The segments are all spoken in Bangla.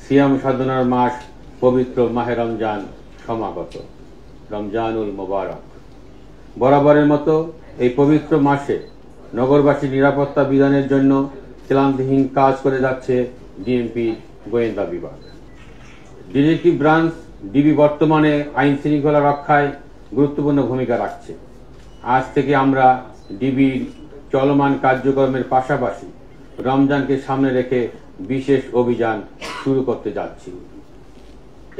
সিয়াম সাধনার মাস পবিত্র মাহে রমজান সমাগত। রমজানুল মোবারক। বরাবরের মতো এই পবিত্র মাসে নগরবাসী নিরাপত্তা বিধানের জন্য ক্লান্তিহীন কাজ করে যাচ্ছে ডিএমপির গোয়েন্দা বিভাগ। ডিটেকটিভ ব্রাঞ্চ ডিবি বর্তমানে আইন শৃঙ্খলা রক্ষায় গুরুত্বপূর্ণ ভূমিকা রাখছে। আজ থেকে আমরা ডিবির চলমান কার্যক্রমের পাশাপাশি রমজানকে সামনে রেখে বিশেষ অভিযান শুরু করতে যাচ্ছি।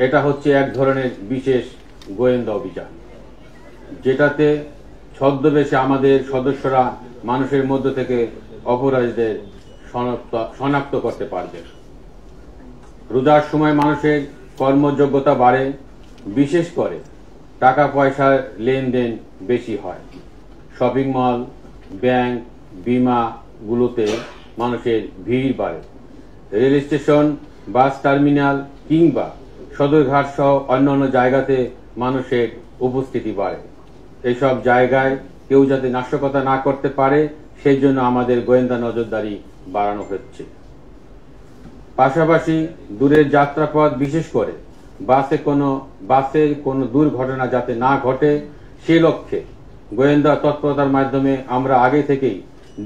এটা হচ্ছে এক ধরনের বিশেষ গোয়েন্দা অভিযান, যেটাতে ছদ্মবেশে আমাদের সদস্যরা মানুষের মধ্য থেকে অপরাধীদের শনাক্ত করতে পারবে। রোজার সময় মানুষের কর্মযোগ্যতা বাড়ে, বিশেষ করে টাকা পয়সার লেনদেন বেশি হয়। শপিং মল, ব্যাংক, বিমাগুলোতে মানুষের ভিড় বাড়ে। রেল স্টেশন, বাস টার্মিনাল কিংবা সদরঘাট সহ অন্যান্য জায়গাতে মানুষের উপস্থিতি বাড়ে। এইসব জায়গায় কেউ যাতে নাশকতা না করতে পারে সেই জন্য আমাদের গোয়েন্দা নজরদারি বাড়ানো হচ্ছে। পাশাপাশি দূরের যাত্রাপথ, বিশেষ করে বাসের কোনো দুর্ঘটনা যাতে না ঘটে সে লক্ষ্যে গোয়েন্দা তৎপরতার মাধ্যমে আমরা আগে থেকেই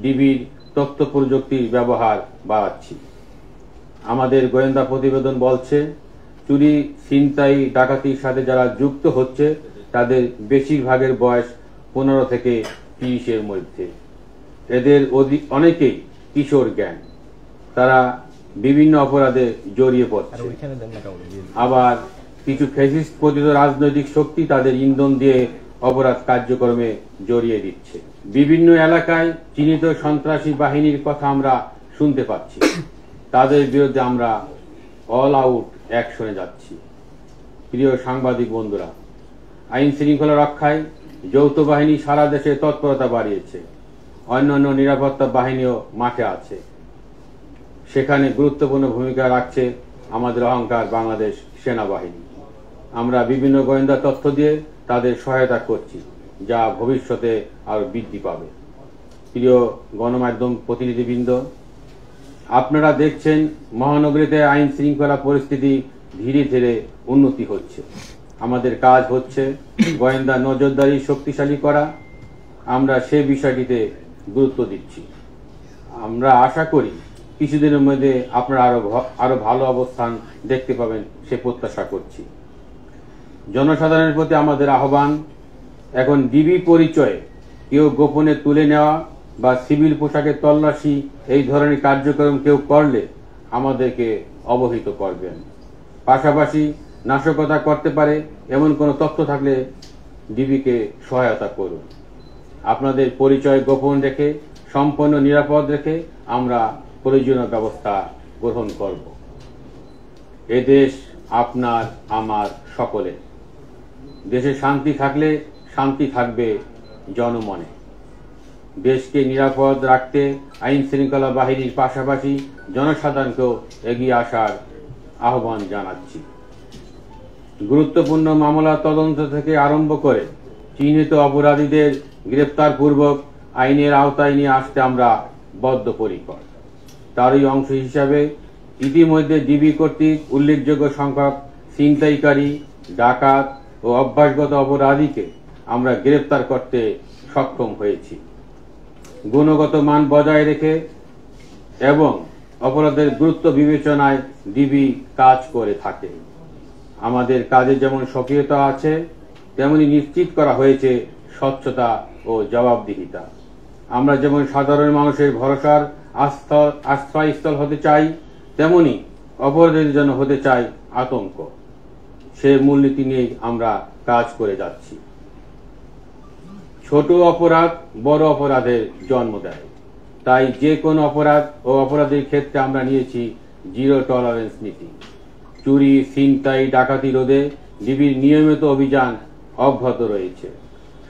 ডিবির তথ্য প্রযুক্তির ব্যবহার বাড়াচ্ছি। আমাদের গোয়েন্দা প্রতিবেদন বলছে, চুরি, ছিনতাই, ডাকাতির সাথে যারা যুক্ত হচ্ছে তাদের বেশিরভাগের বয়স 15 থেকে 30-এর মধ্যে। এদের অনেকেই কিশোর গ্যাং। তারা বিভিন্ন অপরাধে জড়িয়ে পড়ছে। আবার কিছু ফ্যাসিস্ট পতিত রাজনৈতিক শক্তি তাদের ইন্ধন দিয়ে অপরাধ কার্যক্রমে জড়িয়ে দিচ্ছে। বিভিন্ন এলাকায় চিহ্নিত সন্ত্রাসী বাহিনীর কথা আমরা শুনতে পাচ্ছি। তাদের বিরুদ্ধে আমরা অল আউট অ্যাকশনে যাচ্ছি। প্রিয় সাংবাদিক বন্ধুরা, আইন শৃঙ্খলা রক্ষায় যৌথ বাহিনী সারা দেশে তৎপরতা বাড়িয়েছে। অন্যান্য নিরাপত্তা বাহিনীও মাঠে আছে। সেখানে গুরুত্বপূর্ণ ভূমিকা রাখছে আমাদের অহংকার বাংলাদেশ সেনাবাহিনী। আমরা বিভিন্ন গোয়েন্দা তথ্য দিয়ে তাদের সহায়তা করছি, যা ভবিষ্যতে আরো বৃদ্ধি পাবে। প্রিয় গণমাধ্যম প্রতিনিধিবৃন্দ, আপনারা দেখছেন মহানগরীতে আইন শৃঙ্খলা পরিস্থিতি ধীরে ধীরে উন্নতি হচ্ছে। আমাদের কাজ হচ্ছে গোয়েন্দা নজরদারি শক্তিশালী করা। আমরা সে বিষয়টিতে গুরুত্ব দিচ্ছি। আমরা আশা করি কিছুদিনের মধ্যে আপনারা আরো ভালো অবস্থান দেখতে পাবেন, সে প্রত্যাশা করছি। জনসাধারণের প্রতি আমাদের আহ্বান, এখন ডিবি পরিচয়ে কেউ গোপনে তুলে নেওয়া বা সিভিল পোশাকে তল্লাশি এই ধরনের কার্যক্রম কেউ করলে আমাদেরকে অবহিত করবেন। পাশাপাশি নাশকতা করতে পারে এমন কোনো তথ্য থাকলে ডিবিকে সহায়তা করুন। আপনাদের পরিচয় গোপন রেখে, সম্পূর্ণ নিরাপদ রেখে আমরা প্রয়োজনীয় ব্যবস্থা গ্রহণ করব। এদেশ আপনার, আমার, সকলের। দেশে শান্তি থাকলে শান্তি থাকবে জনমনে। দেশকে নিরাপদ রাখতে আইন শৃঙ্খলা বাহিনীর পাশাপাশি জনসাধারণকেও এগিয়ে আসার আহ্বান জানাচ্ছি। গুরুত্বপূর্ণ মামলা তদন্ত থেকে আরম্ভ করে চিহ্নিত অপরাধীদের গ্রেপ্তার পূর্বক আইনের আওতায় নিয়ে আসতে আমরা বদ্ধপরিকর। তারই অংশ হিসাবে ইতিমধ্যে ডিবি কর্তৃক উল্লেখযোগ্য সংখ্যক ছিনতাইকারী, ডাকাত ও অভ্যাসগত অপরাধীকে আমরা গ্রেপ্তার করতে সক্ষম হয়েছি। গুণগত মান বজায় রেখে এবং অপরাধের গুরুত্ব বিবেচনায় ডিবি কাজ করে থাকে। আমাদের কাজে যেমন সক্রিয়তা আছে, তেমনি নিশ্চিত করা হয়েছে স্বচ্ছতা ও জবাবদিহিতা। আমরা যেমন সাধারণ মানুষের ভরসার আশ্রয়স্থল হতে চাই, তেমনি অপরাধীদের জন্য হতে চাই আতঙ্ক। সে মূলনীতি নিয়ে আমরা কাজ করে যাচ্ছি। ছোট অপরাধ বড় অপরাধের জন্ম দেয়, তাই যে কোনো অপরাধ ও অপরাধের ক্ষেত্রে আমরা নিয়েছি জিরো টলারেন্স নীতি। চুরি, ছিনতাই, ডাকাতি রোধে ডিবির নিয়মিত অভিযান অব্যাহত রয়েছে।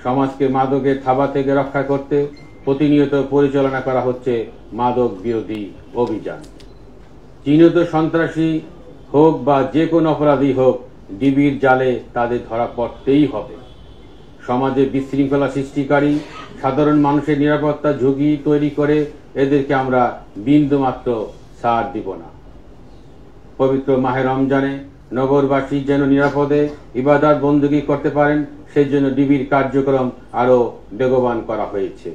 সমাজকে মাদকের থাবা থেকে রক্ষা করতে প্রতিনিয়ত পরিচালনা করা হচ্ছে মাদক বিরোধী অভিযান। চিহ্নিত সন্ত্রাসী হোক বা যে কোনো অপরাধী হোক, ডিবির জালে তাদের ধরা পড়তেই হবে। সমাজে বিশৃঙ্খলা সৃষ্টিকারী, সাধারণ মানুষের নিরাপত্তা ঝুঁকি তৈরি করে এদেরকে আমরা বিন্দুমাত্র ছাড় দিব না। পবিত্র মাহে রমজানে নগরবাসী যেন নিরাপদে ইবাদত বন্দী করতে পারেন সেই জন্য ডিবির কার্যক্রম আরো বেগবান করা হয়েছে।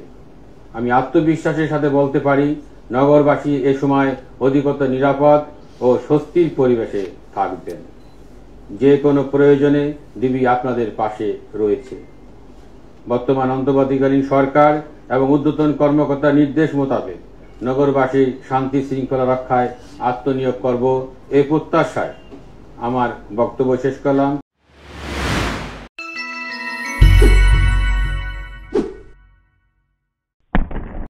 আমি আত্মবিশ্বাসের সাথে বলতে পারি নগরবাসী এ সময় অধিকতর নিরাপদ ও স্বস্তির পরিবেশে থাকবেন। যে কোনো প্রয়োজনে ডিবি আপনাদের পাশে রয়েছে। বর্তমান অন্তর্বর্তীকালীন সরকার এবং ঊর্ধ্বতন কর্মকর্তার নির্দেশ মোতাবেক নগরবাসীর শান্তি শৃঙ্খলা রক্ষায় আত্মনিয়োগ করব এই প্রত্যাশায় আমার বক্তব্য শেষ করলাম।